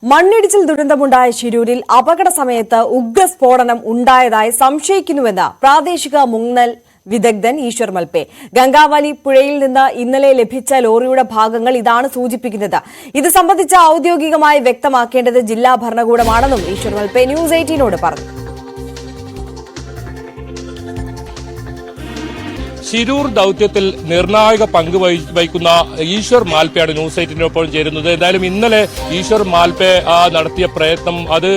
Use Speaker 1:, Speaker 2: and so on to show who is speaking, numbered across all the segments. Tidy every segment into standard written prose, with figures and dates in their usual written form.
Speaker 1: മണ്ണിടിച്ചിൽ ദുരന്തമുണ്ടായ ശിരൂരിൽ അപകട സമയത്ത് ഉഗ്രസ്ഫോടനം ഉണ്ടായതായി സംശയിക്കുന്നുവെന്ന് പ്രാദേശിക മുങ്ങൽ വിദഗ്ധൻ ഈശ്വർ മൽപെ. ഗംഗാവലി പുഴയിൽ നിന്ന് ഇന്നലെ ലഭിച്ച ലോറിയുടെ ഭാഗങ്ങൾ ഇതാണ് സൂചിപ്പിക്കുന്നത്. ഇത് സംബന്ധിച്ച് ഔദ്യോഗികമായി വ്യക്തമാക്കേണ്ടത് ജില്ലാ ഭരണകൂടമാണെന്നും ഈശ്വർ മൽപെ ന്യൂസ് 18നോട് പറഞ്ഞു.
Speaker 2: ശിരൂർ ദൌത്യത്തിൽ നിർണായക പങ്ക് വഹിക്കുന്ന ഈശ്വർ മാൽപെയാണ് ന്യൂസ് 18നൊപ്പം ചേരുന്നത്. എന്തായാലും ഇന്നലെ ഈശ്വർ മാൽപെ നടത്തിയ പ്രയത്നം അത്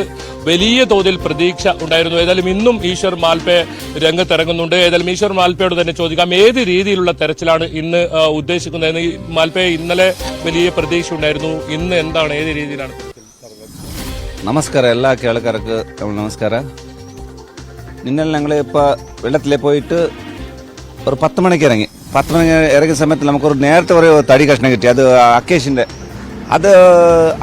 Speaker 2: വലിയ തോതിൽ പ്രതീക്ഷ ഉണ്ടായിരുന്നു. ഏതായാലും ഇന്നും ഈശ്വർ മാൽപെ രംഗത്തിറങ്ങുന്നുണ്ട്. ഏതായാലും ഈശ്വർ മാൽപെയോട് തന്നെ ചോദിക്കാം, ഏത് രീതിയിലുള്ള തെരച്ചിലാണ് ഇന്ന് ഉദ്ദേശിക്കുന്നത്? മാൽപെ ഇന്നലെ വലിയ പ്രതീക്ഷ ഉണ്ടായിരുന്നു, ഇന്ന് എന്താണ്, ഏത് രീതിയിലാണ്?
Speaker 3: നമസ്കാരം, എല്ലാ കേൾക്കാർക്ക് നമസ്കാരം. ഇന്നലെ ഞങ്ങൾ ഇപ്പോൾ വെള്ളത്തിലെ പോയിട്ട് ഒരു 10 മണിക്ക് ഇറങ്ങി. 10 മണിക്ക് ഇറങ്ങിയ സമയത്ത് നമുക്കൊരു നേരത്തെ ഒരു തടി കഷ്ണം കിട്ടി. അത്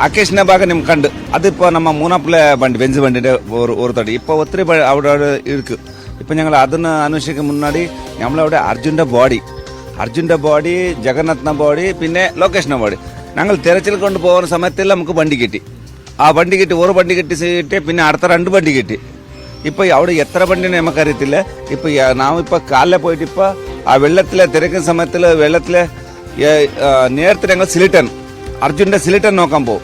Speaker 3: അക്കേഷിന്റെ ഭാഗം നമുക്ക് കണ്ട്. അതിപ്പോൾ നമ്മ മൂന്നാപ്പിലെ വണ്ടി ബെഞ്ച് വണ്ടിന്റെ ഒരു തടി ഇപ്പോൾ ഒത്തിരി അവിടെ ഇരിക്കു. ഇപ്പം ഞങ്ങൾ അതിന് അന്വേഷിക്കും മുന്നാടി നമ്മളവിടെ അർജുൻ്റെ ബോഡി, ജഗന്നാഥിന്റെ ബോഡി, പിന്നെ ലൊക്കേഷന്റെ ബോഡി ഞങ്ങൾ തിരച്ചിൽ കൊണ്ട് പോകുന്ന സമയത്തിൽ നമുക്ക് വണ്ടി കിട്ടി. ഒരു വണ്ടി കിട്ടി, പിന്നെ അടുത്ത 2 വണ്ടി കിട്ടി. ഇപ്പോൾ അവിടെ എത്ര വണ്ടിനെ നമുക്കറിയത്തില്ല. ഇപ്പോൾ നാമിപ്പോൾ കാലിലെ പോയിട്ട് ഇപ്പോൾ ആ വെള്ളത്തിലെ തിരക്കുന്ന സമയത്തിൽ വെള്ളത്തിലെ നേരത്തെ ഞങ്ങൾ അർജുൻ്റെ സിലിട്ടൻ നോക്കാൻ പോകും.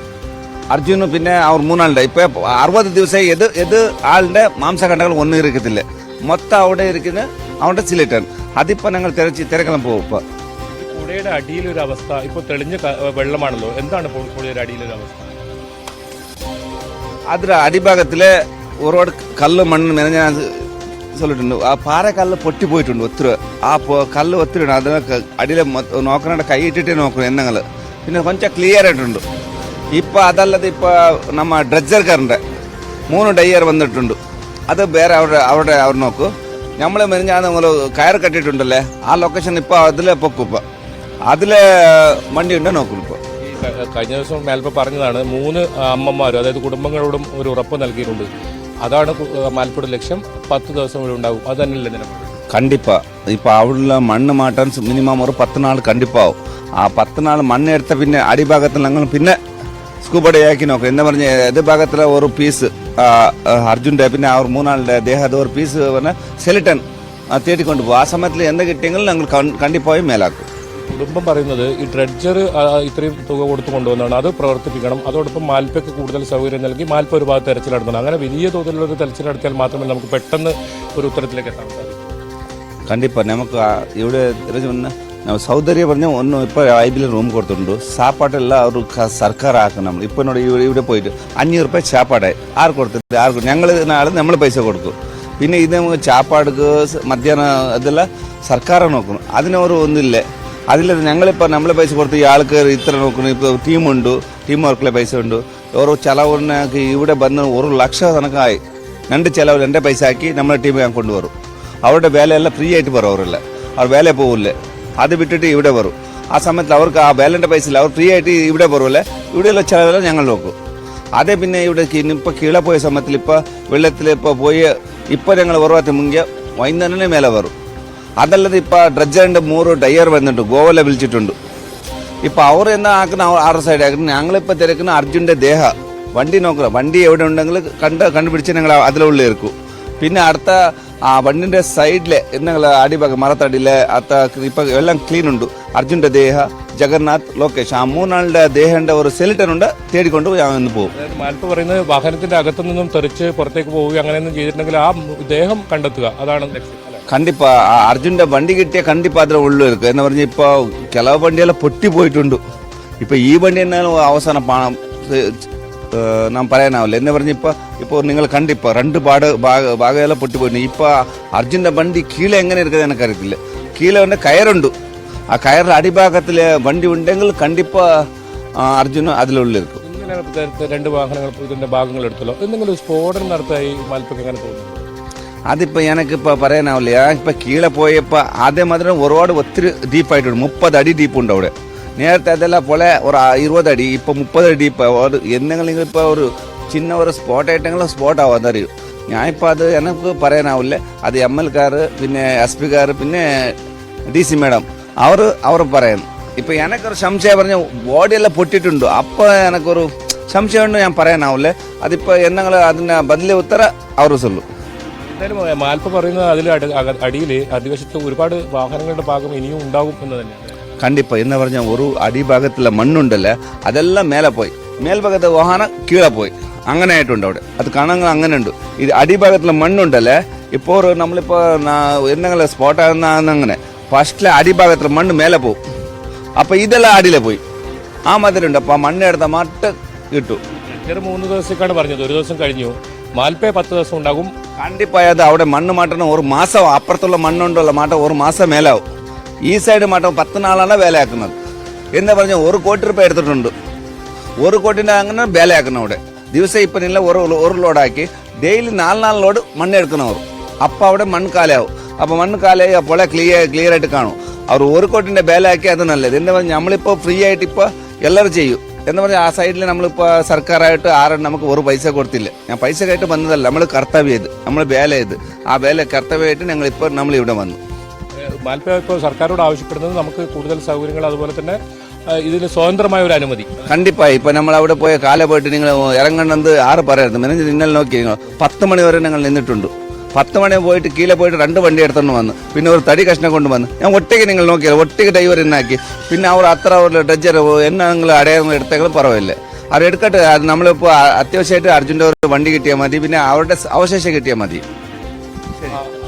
Speaker 3: അർജുന് പിന്നെ അവർ 3 ആളുടെ ഇപ്പോൾ 60 ദിവസം ഏത് ആളുടെ മാംസഖണ്ഡങ്ങൾ ഒന്നും ഇരിക്കത്തില്ല. മൊത്തം അവിടെ ഇരിക്കുന്ന അവരുടെ സിലിട്ടൻ. അതിപ്പോൾ ഞങ്ങൾ തിരക്കണം പോകും. ഇപ്പോൾ
Speaker 2: പുഴയുടെ അടിയിലൊരു അവസ്ഥ, ഇപ്പോൾ തെളിഞ്ഞ വെള്ളമാണല്ലോ, എന്താണ് പുഴയുടെ അടിയിലൊരു അവസ്ഥ?
Speaker 3: അതിൽ അടിഭാഗത്തിലെ ഒരുപാട് കല്ല് മണ്ണ് മെനഞ്ഞ சொல்லிട്ടുണ്ട്. ആ പാറക്കല്ല് പൊട്ടിപ്പോയിട്ടുണ്ട് ഒത്തിരി. ആ കല്ല് ഒത്തിരി ഉണ്ട്. അതിന് അടിയിൽ നോക്കണ കൈ ഇട്ടിട്ടേ നോക്കണം എണ്ണങ്ങൾ. പിന്നെ കൊഞ്ചം ക്ലിയർ ആയിട്ടുണ്ട്. ഇപ്പം അതല്ലാതെ ഇപ്പോൾ നമ്മ ഡ്രഡ്ജർക്കാരൻ്റെ 3 ഡയ്യർ വന്നിട്ടുണ്ട്. അത് വേറെ അവർ നോക്കൂ. നമ്മൾ മെനഞ്ഞാൽ കയർ കെട്ടിയിട്ടുണ്ടല്ലേ, ആ ലൊക്കേഷൻ ഇപ്പോൾ അതിലെ പൊക്കും. ഇപ്പം അതിലെ വണ്ടി ഉണ്ട് നോക്കും. ഇപ്പോൾ
Speaker 2: കഴിഞ്ഞ ദിവസം മാൽപെ പറഞ്ഞതാണ് 3 അമ്മമാരും, അതായത് കുടുംബങ്ങളോടും ഒരു ഉറപ്പ് നൽകിയിട്ടുണ്ട്. അതാണ് മാൽപയുടെ ലക്ഷ്യം. 10 ദിവസം ഇവിടെ ഉണ്ടാകും. അത് തന്നെയല്ലേ നിലപാട്?
Speaker 3: കണ്ടിപ്പാ. ഇപ്പം അവിടെ മണ്ണ് മാറ്റാൻ മിനിമം ഒരു 10 നാൾ കണ്ടിപ്പാവും. ആ 10 നാൾ മണ്ണ് എടുത്ത പിന്നെ അടിഭാഗത്തിൽ ഞങ്ങൾ പിന്നെ സ്കൂബടയാക്കി നോക്കും. എന്താ പറഞ്ഞ ഏത് ഭാഗത്തിലെ ഒരു പീസ് അർജുൻ്റെ, പിന്നെ അവർ 3 ആളുടെ ദേഹത്ത് ഒരു പീസ് പറഞ്ഞാൽ സെലിട്ടൻ തേടിക്കൊണ്ട് പോകും. ആ സമയത്തിൽ എന്താ കിട്ടിയെങ്കിൽ ഞങ്ങൾ കണ്ടിപ്പായും മേലാക്കും.
Speaker 2: കുടുംബം പറയുന്നത് ഈ ഡ്രഡ്ജർ ഇത്രയും തുക കൊടുത്ത് കൊണ്ടുവന്നാണ്, അത് പ്രവർത്തിപ്പിക്കണം. അതോടൊപ്പം മാൽപെക്ക് കൂടുതൽ സൗകര്യം നൽകി മാൽപെ ഒരു ഭാഗത്ത് തെരച്ചിൽ നടത്തണം. അങ്ങനെ വലിയ തോതിലുള്ള ഒരു തെരച്ചിൽ നടത്തിയാൽ മാത്രമേ നമുക്ക് പെട്ടെന്ന് ഒരു ഉത്തരത്തിലേക്ക് എത്താൻ സാധിക്കും.
Speaker 3: കണ്ടിപ്പാ നമുക്ക് ഇവിടെ ನಾವು ಸೌಂದರ್ಯ പറഞ്ഞ ഒന്ന് ഇപ്പോൾ IBL റൂം കൊടുത്തിട്ടുണ്ട്. സാപ്പാടെല്ലാം അവർ സർക്കാർ ആക്കണം. നമ്മൾ ഇപ്പോൾ ഇവിടെ പോയിട്ട് 500 രൂപ ചാപ്പാടായി ആര് കൊടുത്തിട്ട് ഞങ്ങൾ നമ്മൾ പൈസ കൊടുക്കും. പിന്നെ ഇത് ചാപ്പാടുക്ക് മധ്യാഹ്നം അതെല്ലാം സർക്കാർ നോക്കണം. അതിനൊരു ഒന്നുമില്ല. അതിൽ ഞങ്ങളിപ്പോൾ നമ്മൾ പൈസ കൊടുത്ത് ഈ ആൾക്ക് ഇത്ര നോക്കണം. ഇപ്പോൾ ടീമുണ്ട്, ടീം വർക്കിലെ പൈസ ഉണ്ട്. ഓരോ ചിലവിനൊക്കെ ഇവിടെ വന്ന് 1 ലക്ഷം കണക്കായി 2 ചിലവ് 2 പൈസ ആക്കി നമ്മളെ ടീം ഞാൻ കൊണ്ടുവരും. അവരുടെ വേലയെല്ലാം ഫ്രീ ആയിട്ട് പറയും. അവരെല്ലാം അവർ വേല പോകില്ല, അത് വിട്ടിട്ട് ഇവിടെ വരും. ആ സമയത്ത് അവർക്ക് ആ വേലൻ്റെ പൈസ ഇല്ല, അവർ ഫ്രീ ആയിട്ട് ഇവിടെ വരുമല്ലേ. ഇവിടെയുള്ള ചിലവെല്ലാം ഞങ്ങൾ നോക്കും. അതേ പിന്നെ ഇവിടെ ഇപ്പോൾ കീഴെ പോയ സമയത്തിൽ ഇപ്പോൾ വെള്ളത്തിൽ ഇപ്പോൾ പോയി ഇപ്പോൾ ഞങ്ങൾ ഒരുപാട് മുങ്ങിയ വൈകുന്നേരം മേലെ വരും. അതല്ലാതെ ഇപ്പോൾ ഡ്രഡ്ജറിൻ്റെ 3 ഡയ്യർ വന്നിട്ടുണ്ട്, ഗോവയിലെ വിളിച്ചിട്ടുണ്ട്. ഇപ്പോൾ അവർ എന്നാ ആക്കുന്ന ആറ് സൈഡ് ആക്കുന്നത്. ഞങ്ങളിപ്പോൾ തിരക്കുന്ന അർജുൻ്റെ ദേഹ വണ്ടി നോക്കുക. വണ്ടി എവിടെ ഉണ്ടെങ്കിൽ കണ്ടുപിടിച്ച് ഞങ്ങൾ അതിലുള്ളിൽ ഇരിക്കും. പിന്നെ അടുത്ത ആ വണ്ടിൻ്റെ സൈഡിലെ ഞങ്ങൾ അടിഭാഗം മരത്തടിയിലെ ഇപ്പം എല്ലാം ക്ലീൻ ഉണ്ട്. അർജുൻ്റെ ദേഹ, ജഗന്നാഥ്, ലോകേഷ്, ആ 3 ആളുടെ ദേഹന്റെ ഒരു സെലിട്ടൻ ഉണ്ട്. തേടിക്കൊണ്ട് ഞാൻ പോകും.
Speaker 2: മാൽപെ പറയുന്നത് വാഹനത്തിന്റെ അകത്തു നിന്നും തെറിച്ച് പുറത്തേക്ക് പോവുക അങ്ങനെയൊന്നും ചെയ്തിട്ടുണ്ടെങ്കിൽ ആ ദേഹം കണ്ടെത്തുക, അതാണ് ലക്ഷ്യം.
Speaker 3: കണ്ടിപ്പാ അർജുൻ്റെ വണ്ടി കിട്ടിയ കണ്ടിപ്പാ അതിൽ ഉള്ളു ഇരിക്കും എന്ന് പറഞ്ഞ് ഇപ്പോൾ കിളവ് വണ്ടിയെല്ലാം പൊട്ടി പോയിട്ടുണ്ട്. ഇപ്പം ഈ വണ്ടി എന്നാലും അവസാനം നാം പറയാനാവില്ല എന്ന് പറഞ്ഞ് ഇപ്പോൾ നിങ്ങൾ കണ്ടിപ്പോൾ 2 ഭാഗമെല്ലാം പൊട്ടി പോയിട്ടുണ്ട്. ഇപ്പോൾ അർജുൻ്റെ വണ്ടി കീഴെ എങ്ങനെ ഇരിക്കുന്നത് എനിക്കറിയത്തില്ല. കീഴെ ഉണ്ട് കയറുണ്ട്. ആ കയറിൽ അടിഭാഗത്തിൽ വണ്ടി ഉണ്ടെങ്കിൽ കണ്ടിപ്പാ അർജുന് അതിലുള്ളിരിക്കും.
Speaker 2: ഇങ്ങനെ 2 വാഹനങ്ങൾ ഇതിന്റെ ഭാഗങ്ങൾ എടുത്തല്ലോ, എന്തെങ്കിലും സ്ഫോടനം നടത്തായി മാൽപെക്ക് എങ്ങനെ തോന്നുന്നു?
Speaker 3: അതിപ്പോൾ എനിക്കിപ്പോൾ പറയാനാവില്ല. ഇപ്പോൾ കീഴെ പോയപ്പോൾ അതേമാതിരി ഒരുപാട് ഒത്തിരി ഡീപ്പായിട്ടുണ്ട്. 30 അടി ഡീപ്പുണ്ട് അവിടെ. നേരത്തെ അതെല്ലാം പോലെ ഒരു 20 അടി, ഇപ്പോൾ 30 അടി ഡീപ്പ്. എന്തെങ്കിലും ഇപ്പോൾ ഒരു ചിന്ന ഒരു സ്പോട്ട് ആയിട്ടെങ്കിലും സ്പോട്ട് ആവും, അതറിയും. ഞാനിപ്പോൾ അത് എനിക്ക് പറയാനാവില്ല. അത് ML പിന്നെ SP പിന്നെ DC മേഡം അവർ പറയുന്നു. ഇപ്പോൾ എനിക്കൊരു സംശയം പറഞ്ഞ ബോഡിയെല്ലാം പൊട്ടിയിട്ടുണ്ട്. അപ്പോൾ എനിക്കൊരു സംശയം ഉണ്ട്, ഞാൻ പറയാനാവില്ല. അതിപ്പോൾ എന്നങ്ങൾ അതിന് ബദലി ഉത്തര അവർ ചൊല്ലു.
Speaker 2: എന്തായാലും മാൽപ്പ പറയുന്നത് അതിൽ അടിയിൽ അടിവശത്ത് ഒരുപാട് വാഹനങ്ങളുടെ ഭാഗം ഇനിയും ഉണ്ടാകും എന്ന് തന്നെയാണ്.
Speaker 3: കണ്ടിപ്പാ എന്ന് പറഞ്ഞാൽ ഒരു അടിഭാഗത്തുള്ള മണ്ണുണ്ടല്ലേ അതെല്ലാം മേലെ പോയി, മേൽഭാഗത്തെ വാഹനം കീഴെ പോയി, അങ്ങനെ ആയിട്ടുണ്ട് അവിടെ. അത് കാണാൻ അങ്ങനെ ഉണ്ട്. ഇത് അടിഭാഗത്തുള്ള മണ്ണുണ്ടല്ലേ ഇപ്പോൾ നമ്മളിപ്പോൾ എന്തെങ്കിലും സ്പോട്ട് ആകുന്ന അങ്ങനെ ഫസ്റ്റിലെ അടിഭാഗത്തുള്ള മണ്ണ് മേലെ പോകും. അപ്പോൾ ഇതെല്ലാം അടിയിലെ പോയി ആ മതിലുണ്ട്. അപ്പോൾ ആ മണ്ണ് എടുത്ത മട്ട് കിട്ടും.
Speaker 2: 3 ദിവസത്തേക്കാണ് പറഞ്ഞത്, ഒരു ദിവസം കഴിഞ്ഞു. മാൽപ്പേ 10 ദിവസം ഉണ്ടാകും.
Speaker 3: കണ്ടിപ്പായത് അവിടെ മണ്ണ് മാറ്റണം ഒരു മാസം. അപ്പുറത്തുള്ള മണ്ണുണ്ടല്ലോ മാറ്റം ഒരു മാസം മേലാവും. ഈ സൈഡ് മാറ്റം 10 നാളാണ് വേലയാക്കുന്നത്. എന്താ പറഞ്ഞാൽ 1 കോടി രൂപ എടുത്തിട്ടുണ്ട്. 1 കോടിൻ്റെ അങ്ങനെ വേലയാക്കണം അവിടെ. ദിവസം ഇപ്പം ഇല്ല ഒരു ലോഡാക്കി ഡെയിലി 4 ലോഡ് മണ്ണ് എടുക്കണവർ. അപ്പം അവിടെ മണ്ണ് കാലാവും. അപ്പോൾ മണ്ണ് കാലായി അപ്പോൾ ക്ലിയർ ആയിട്ട് കാണും. അവർ 1 കോടിൻ്റെ വേലയാക്കി അത് നല്ലത്. എന്താ പറഞ്ഞാൽ നമ്മളിപ്പോൾ ഫ്രീ ആയിട്ട് ഇപ്പോൾ എല്ലാവരും ചെയ്യും. എന്ന് പറഞ്ഞാൽ ആ സൈഡിൽ നമ്മളിപ്പോൾ സർക്കാരായിട്ട് ആരും നമുക്ക് ഒരു പൈസ കൊടുത്തില്ല. ഞാൻ പൈസ ആയിട്ട് വന്നതല്ല, നമ്മൾ കർത്തവ്യം ചെയ്ത് നമ്മൾ വേല ചെയ്ത് ആ വേല കർത്തവ്യമായിട്ട് ഞങ്ങളിപ്പോൾ നമ്മളിവിടെ വന്നു.
Speaker 2: മാൽപ്പ ഇപ്പോൾ സർക്കാരോട് ആവശ്യപ്പെടുന്നത് നമുക്ക് കൂടുതൽ സൗകര്യങ്ങൾ, അതുപോലെ തന്നെ ഇതിന് സ്വതന്ത്രമായ ഒരു അനുമതി.
Speaker 3: കണ്ടിപ്പാ ഇപ്പൊ നമ്മൾ അവിടെ പോയ കാല പോയിട്ട് നിങ്ങൾ ഇറങ്ങണ്ടെന്ന് ആറ് പറയായിരുന്നു. മെനഞ്ഞ് ഇന്നലെ നോക്കി 10 മണി വരെ ഞങ്ങൾ നിന്നിട്ടുണ്ട്. 10 മണി പോയിട്ട് കീഴെ പോയിട്ട് 2 വണ്ടി എടുത്തോണ്ട് വന്നു. പിന്നെ ഒരു തടി കഷ്ണം കൊണ്ടുവന്ന് ഞാൻ ഒറ്റയ്ക്ക് നിങ്ങൾ നോക്കിയാൽ ഒറ്റയ്ക്ക് ഡ്രൈവർ എന്നാക്കി. പിന്നെ അവർ അത്ര ഒരു ഡ്രഡ്ജർ എന്നാ നിങ്ങൾ അടയാളം എടുത്തെങ്കിലും പറവില്ല. അവർ എടുക്കട്ടെ. അത് നമ്മളിപ്പോൾ അത്യാവശ്യമായിട്ട് അർജുൻ്റെ ഒരു വണ്ടി കിട്ടിയാൽ മതി, പിന്നെ അവരുടെ അവശേഷം കിട്ടിയാൽ മതി.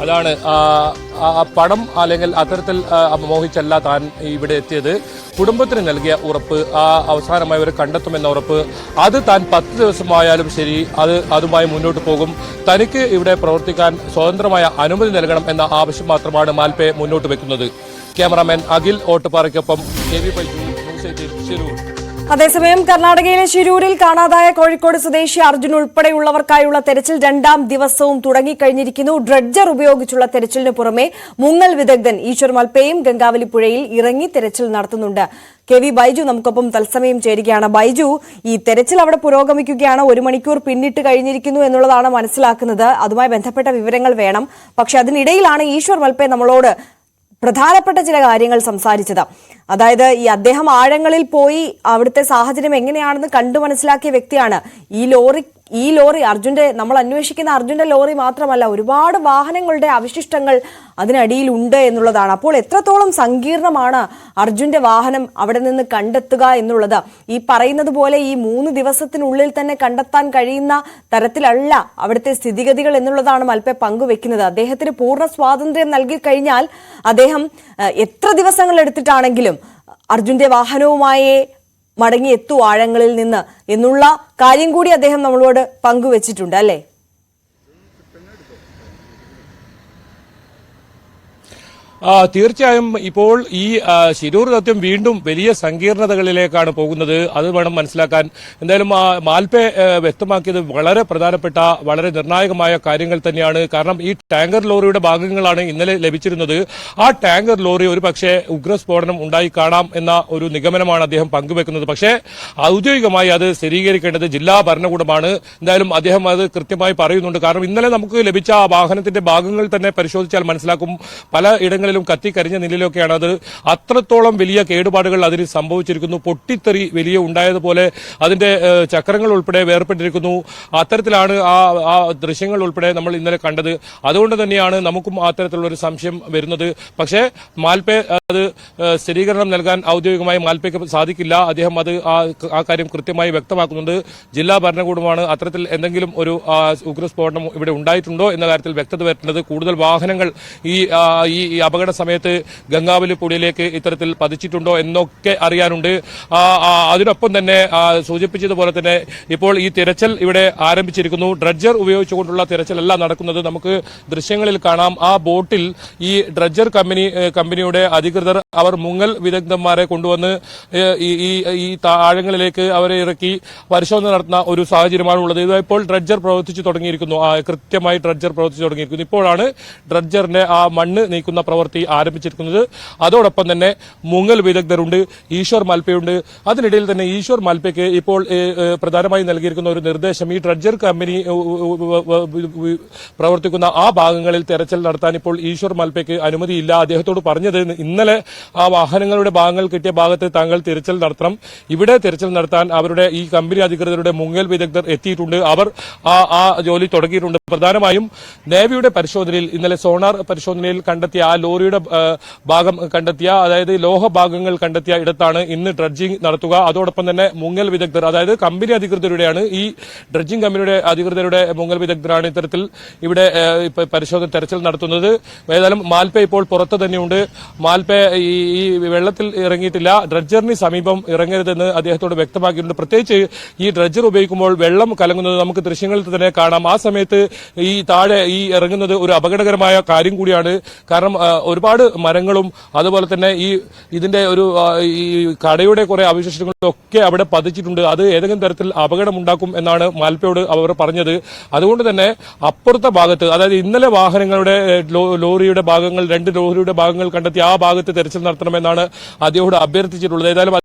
Speaker 2: അതാണ് പണം അല്ലെങ്കിൽ അത്തരത്തിൽ മോഹിച്ചല്ല താൻ ഇവിടെ എത്തിയത്. കുടുംബത്തിന് നൽകിയ ഉറപ്പ്, അവസാനമായി അവരെ കണ്ടെത്തുമെന്ന ഉറപ്പ്, അത് താൻ 10 ദിവസമായാലും ശരി അതുമായി മുന്നോട്ട് പോകും. തനിക്ക് ഇവിടെ പ്രവർത്തിക്കാൻ സ്വതന്ത്രമായ അനുമതി നൽകണം എന്ന ആവശ്യം മാത്രമാണ് മാൽപ്പെ മുന്നോട്ട് വെക്കുന്നത്. ക്യാമറാമാൻ അഖിൽ ഓട്ടുപാറയ്ക്കൊപ്പം KV ബൈജു, ന്യൂസ് 18 ശിരൂർ.
Speaker 1: അതേസമയം കർണാടകയിലെ ശിരൂരിൽ കാണാതായ കോഴിക്കോട് സ്വദേശി അർജുൻ ഉൾപ്പെടെയുള്ളവർക്കായുള്ള തെരച്ചിൽ 2ാം ദിവസവും തുടങ്ങിക്കഴിഞ്ഞിരിക്കുന്നു. ഡ്രഡ്ജർ ഉപയോഗിച്ചുള്ള തെരച്ചിലിന് പുറമെ മുങ്ങൽ വിദഗ്ധൻ ഈശ്വർ മൽപ്പയും ഗംഗാവലി പുഴയിൽ ഇറങ്ങി തെരച്ചിൽ നടത്തുന്നുണ്ട്. KV ബൈജു നമുക്കൊപ്പം തത്സമയം ചേരുകയാണ്. ബൈജു, ഈ തെരച്ചിൽ അവിടെ പുരോഗമിക്കുകയാണ്. 1 മണിക്കൂർ പിന്നിട്ട് കഴിഞ്ഞിരിക്കുന്നു എന്നുള്ളതാണ് മനസ്സിലാക്കുന്നത്. അതുമായി ബന്ധപ്പെട്ട വിവരങ്ങൾ വേണം. പക്ഷെ അതിനിടയിലാണ് ഈശ്വർ മൽപ്പെ നമ്മളോട് പ്രധാനപ്പെട്ട ചില കാര്യങ്ങൾ സംസാരിച്ചത്. അതായത് ഈ അദ്ദേഹം ആഴങ്ങളിൽ പോയി അവിടുത്തെ സാഹചര്യം എങ്ങനെയാണെന്ന് കണ്ടു മനസ്സിലാക്കിയ വ്യക്തിയാണ്. ഈ ലോറി നമ്മൾ അന്വേഷിക്കുന്ന അർജുന്റെ ലോറി മാത്രമല്ല, ഒരുപാട് വാഹനങ്ങളുടെ അവശിഷ്ടങ്ങൾ അതിനടിയിൽ ഉണ്ട് എന്നുള്ളതാണ്. അപ്പോൾ എത്രത്തോളം സങ്കീർണമാണ് അർജുന്റെ വാഹനം അവിടെ നിന്ന് കണ്ടെത്തുക എന്നുള്ളത്. ഈ പറയുന്നത് പോലെ ഈ 3 ദിവസത്തിനുള്ളിൽ തന്നെ കണ്ടെത്താൻ കഴിയുന്ന തരത്തിലല്ല അവിടുത്തെ സ്ഥിതിഗതികൾ എന്നുള്ളതാണ് മൽപ്പെ പങ്കുവെക്കുന്നത്. അദ്ദേഹത്തിന് പൂർണ്ണ സ്വാതന്ത്ര്യം നൽകി കഴിഞ്ഞാൽ അദ്ദേഹം എത്ര ദിവസങ്ങൾ എടുത്തിട്ടാണെങ്കിലും അർജുന്റെ വാഹനവുമായി മടങ്ങിയെത്തു ആഴങ്ങളിൽ നിന്ന് എന്നുള്ള കാര്യം കൂടി അദ്ദേഹം നമ്മളോട് പങ്കുവച്ചിട്ടുണ്ട് അല്ലേ?
Speaker 2: തീർച്ചയായും ഇപ്പോൾ ഈ ശിരൂർ ദൗത്യം വീണ്ടും വലിയ സങ്കീർണതകളിലേക്കാണ് പോകുന്നത്. അത് വേണം മനസ്സിലാക്കാൻ. എന്തായാലും മാൽപ്പെ വ്യക്തമാക്കിയത് വളരെ പ്രധാനപ്പെട്ട, വളരെ നിർണായകമായ കാര്യങ്ങൾ തന്നെയാണ്. കാരണം ഈ ടാങ്കർ ലോറിയുടെ ഭാഗങ്ങളാണ് ഇന്നലെ ലഭിച്ചിരുന്നത്. ആ ടാങ്കർ ലോറി ഒരു പക്ഷേ ഉഗ്രസ്ഫോടനം ഉണ്ടായി കാണാം എന്ന ഒരു നിഗമനമാണ് അദ്ദേഹം പങ്കുവെക്കുന്നത്. പക്ഷേ ഔദ്യോഗികമായി അത് സ്ഥിരീകരിക്കേണ്ടത് ജില്ലാ ഭരണകൂടമാണ്. എന്തായാലും അദ്ദേഹം അത് കൃത്യമായി പറയുന്നുണ്ട്. കാരണം ഇന്നലെ നമുക്ക് ലഭിച്ച ആ വാഹനത്തിന്റെ ഭാഗങ്ങൾ തന്നെ പരിശോധിച്ചാൽ മനസ്സിലാക്കും പല ഇടങ്ങളിൽ കത്തിക്കരിഞ്ഞ നിലയിലൊക്കെയാണ്. അത് അത്രത്തോളം വലിയ കേടുപാടുകൾ അതിന് സംഭവിച്ചിരിക്കുന്നു. പൊട്ടിത്തെറി വലിയ ഉണ്ടായതുപോലെ അതിന്റെ ചക്രങ്ങൾ ഉൾപ്പെടെ വേർപെട്ടിരിക്കുന്നു. അത്തരത്തിലാണ് ആ ദൃശ്യങ്ങൾ ഉൾപ്പെടെ നമ്മൾ ഇന്നലെ കണ്ടത്. അതുകൊണ്ട് തന്നെയാണ് നമുക്കും അത്തരത്തിലുള്ള ഒരു സംശയം വരുന്നത്. പക്ഷേ മാൽപ്പെ അത് സ്ഥിരീകരണം നൽകാൻ ഔദ്യോഗികമായി മാൽപ്പയ്ക്ക് സാധിക്കില്ല. അദ്ദേഹം അത് ആ കാര്യം കൃത്യമായി വ്യക്തമാക്കുന്നുണ്ട്. ജില്ലാ ഭരണകൂടമാണ് അത്തരത്തിൽ എന്തെങ്കിലും ഒരു ഉഗ്രസ്ഫോടനം ഇവിടെ ഉണ്ടായിട്ടുണ്ടോ എന്ന കാര്യത്തിൽ വ്യക്തത വരുത്തേണ്ടത്. കൂടുതൽ വാഹനങ്ങൾ ഈ അപകട സമയത്ത് ഗംഗാവലി പുഴയിലേക്ക് ഇത്തരത്തിൽ പതിച്ചിട്ടുണ്ടോ എന്നൊക്കെ അറിയാനുണ്ട്. അതിനൊപ്പം തന്നെ സൂചിപ്പിച്ചതുപോലെ തന്നെ ഇപ്പോൾ ഈ തിരച്ചിൽ ഇവിടെ ആരംഭിച്ചിരിക്കുന്നു. ഡ്രഡ്ജർ ഉപയോഗിച്ചുകൊണ്ടുള്ള തിരച്ചിലല്ല നടക്കുന്നത്. നമുക്ക് ദൃശ്യങ്ങളിൽ കാണാം. ആ ബോട്ടിൽ ഈ ഡ്രഡ്ജർ കമ്പനിയുടെ അധികൃതർ അവർ മുങ്ങൽ വിദഗ്ധന്മാരെ കൊണ്ടുവന്ന് ഈ ആഴങ്ങളിലേക്ക് അവരെ ഇറക്കി പരിശോധന നടത്തുന്ന ഒരു സാഹചര്യമാണ് ഉള്ളത്. ഇപ്പോൾ ഡ്രഡ്ജർ പ്രവർത്തിച്ചു തുടങ്ങിയിരിക്കുന്നു. കൃത്യമായി ഡ്രഡ്ജർ പ്രവർത്തിച്ചു തുടങ്ങിയിരിക്കുന്നു. ഇപ്പോഴാണ് ഡ്രഡ്ജറിന്റെ ആ മണ്ണ് നീക്കുന്ന പ്രവർത്തനം പ്രവൃത്തി ആരംഭിച്ചിരിക്കുന്നത്. അതോടൊപ്പം തന്നെ മുങ്ങൽ വിദഗ്ധരുണ്ട്, ഈശ്വർ മാൽപ്പയുണ്ട്. അതിനിടയിൽ തന്നെ ഈശ്വർ മാൽപ്പയ്ക്ക് ഇപ്പോൾ പ്രധാനമായി നൽകിയിരിക്കുന്ന ഒരു നിർദ്ദേശം, ഈ ഡ്രഡ്ജർ കമ്പനി പ്രവർത്തിക്കുന്ന ആ ഭാഗങ്ങളിൽ തെരച്ചിൽ നടത്താൻ ഇപ്പോൾ ഈശ്വർ മാൽപ്പയ്ക്ക് അനുമതിയില്ല. അദ്ദേഹത്തോട് പറഞ്ഞത് ഇന്നലെ ആ വാഹനങ്ങളുടെ ഭാഗങ്ങൾ കിട്ടിയ ഭാഗത്ത് താങ്കൾ തിരച്ചിൽ നടത്തണം, ഇവിടെ തിരച്ചിൽ നടത്താൻ അവരുടെ ഈ കമ്പനി അധികൃതരുടെ മുങ്ങൽ വിദഗ്ധർ എത്തിയിട്ടുണ്ട്, അവർ ആ ജോലി തുടങ്ങിയിട്ടുണ്ട്. പ്രധാനമായും നേവിയുടെ പരിശോധനയിൽ ഇന്നലെ സോണാർ പരിശോധനയിൽ കണ്ടെത്തിയ ആ ലോറിയുടെ ഭാഗം കണ്ടെത്തിയ, അതായത് ലോഹ ഭാഗങ്ങൾ കണ്ടെത്തിയ ഇടത്താണ് ഇന്ന് ഡ്രഡ്ജിംഗ് നടത്തുക. അതോടൊപ്പം തന്നെ മുങ്ങൽ വിദഗ്ധർ, അതായത് കമ്പനി അധികൃതരുടെയാണ്, ഈ ഡ്രഡ്ജിംഗ് കമ്പനിയുടെ അധികൃതരുടെ മുങ്ങൽ വിദഗ്ധരാണ് ഇത്തരത്തിൽ ഇവിടെ പരിശോധന തെരച്ചിൽ നടത്തുന്നത്. ഏതായാലും മാൽപ്പെ ഇപ്പോൾ പുറത്ത് തന്നെയുണ്ട്. മാൽപ്പെ ഈ വെള്ളത്തിൽ ഇറങ്ങിയിട്ടില്ല, ഡ്രഡ്ജറിന് സമീപം ഇറങ്ങരുതെന്ന് അദ്ദേഹത്തോട് വ്യക്തമാക്കിയിട്ടുണ്ട്. പ്രത്യേകിച്ച് ഈ ഡ്രഡ്ജർ ഉപയോഗിക്കുമ്പോൾ വെള്ളം കലങ്ങുന്നത് നമുക്ക് ദൃശ്യങ്ങളിൽ തന്നെ കാണാം. ആ സമയത്ത് ഈ താഴെ ഈ ഇറങ്ങുന്നത് ഒരു അപകടകരമായ കാര്യം കൂടിയാണ്. കാരണം ഒരുപാട് മരങ്ങളും അതുപോലെ തന്നെ ഇതിന്റെ ഒരു ഈ കടയുടെ കുറെ അവശിഷ്ടങ്ങളും ഒക്കെ അവിടെ പതിച്ചിട്ടുണ്ട്. അത് ഏതെങ്കിലും തരത്തിൽ അപകടമുണ്ടാക്കും എന്നാണ് മാൽപ്പയോട് അവർ പറഞ്ഞത്. അതുകൊണ്ട് തന്നെ അപ്പുറത്തെ ഭാഗത്ത്, അതായത് ഇന്നലെ വാഹനങ്ങളുടെ ലോറിയുടെ ഭാഗങ്ങൾ, 2 ലോറിയുടെ ഭാഗങ്ങൾ കണ്ടെത്തി ആ ഭാഗത്ത് തെരച്ചിൽ നടത്തണമെന്നാണ് അദ്ദേഹത്തോട് അഭ്യർത്ഥിച്ചിട്ടുള്ളത്. ഏതായാലും